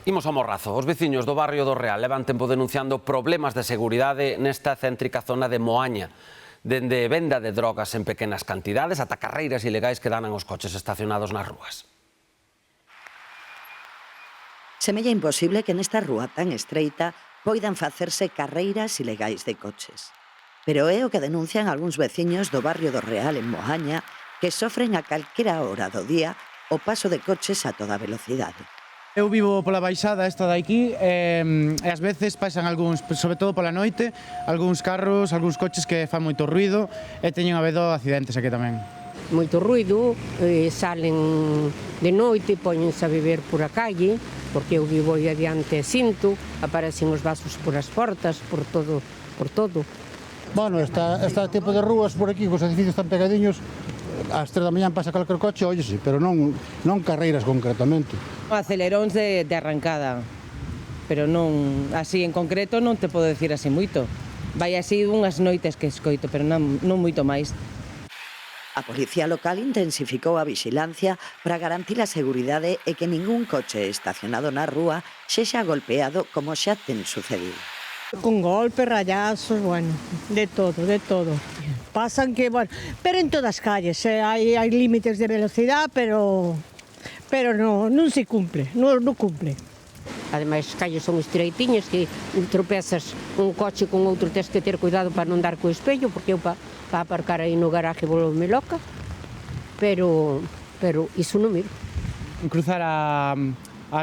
Imos ao Morrazo. Os veciños do barrio do Real levan tempo denunciando problemas de seguridade nesta céntrica zona de Moaña. Dende venda de drogas en pequenas cantidades ata carreiras ilegais que danan os coches estacionados nas rúas. Semella imposible que nesta rúa tan estreita poidan facerse carreiras ilegais de coches. Pero é o que denuncian algúns veciños do barrio do Real en Moaña que sofren a calquera hora do día o paso de coches a toda velocidade. Eu vivo pola baixada esta de aquí e ás veces pasan algúns, sobre todo pola noite, algúns carros, algúns coches que fan moito ruido e teñen habido accidentes aquí tamén. Moito ruido, salen de noite, póñense a beber por a calle, porque eu vivo aí adiante e sinto, aparecen os vasos por as portas, por todo. Bueno, este tipo de rúas por aquí, cos edificios tan pegadiños, ás 3 da mañá pasa calquer coche, óyese, pero non carreiras concretamente. Aceleróns de arrancada, pero non, así en concreto non te podo decir así moito. Vai así unhas noites que escoito, pero non moito máis. A Policía Local intensificou a vixilancia para garantir a seguridade e que ningún coche estacionado na rúa sexa golpeado como xa ten sucedido. Con golpes, rayazos, bueno, de todo. Pasan que, bueno, pero en todas as calles, hai límites de velocidade, pero non se cumple, non cumple. Ademais, as calles son estreitiñas que tropezas un coche con outro, tens que ter cuidado para non dar co espello, porque eu para aparcar aí no garaje volvome loca, pero iso non miro. Cruzar a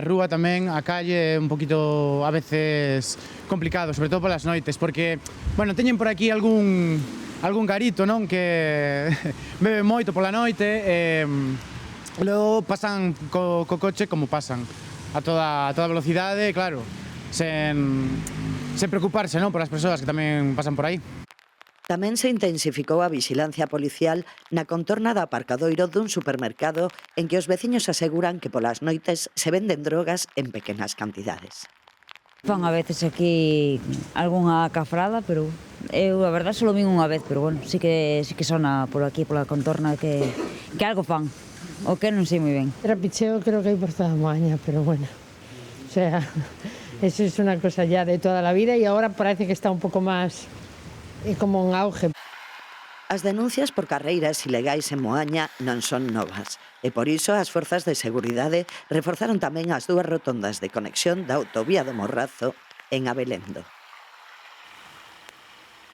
rúa tamén, a calle, é un poquito a veces complicado, sobre todo polas noites, porque, bueno, teñen por aquí algún garito, non, que bebe moito pola noite e logo pasan co coche como pasan, a toda velocidade, claro, sen preocuparse, non, polas persoas que tamén pasan por aí. Tamén se intensificou a vixilancia policial na contorna do aparcadoiro dun supermercado en que os veciños aseguran que polas noites se venden drogas en pequenas cantidades. Fan a veces aquí algunha cafrada, pero eu a verdade só vin unha vez, pero bueno, sí que sona por aquí, pola contorna que algo fan, o que non sei moi ben. Trapicheo creo que hai por toda Moaña, pero bueno, o sea, eso es una cosa ya de toda la vida y ahora parece que está un poco más como en auge. As denuncias por carreiras ilegais en Moaña non son novas e por iso as forzas de seguridade reforzaron tamén as dúas rotondas de conexión da autovía do Morrazo en Abelendo.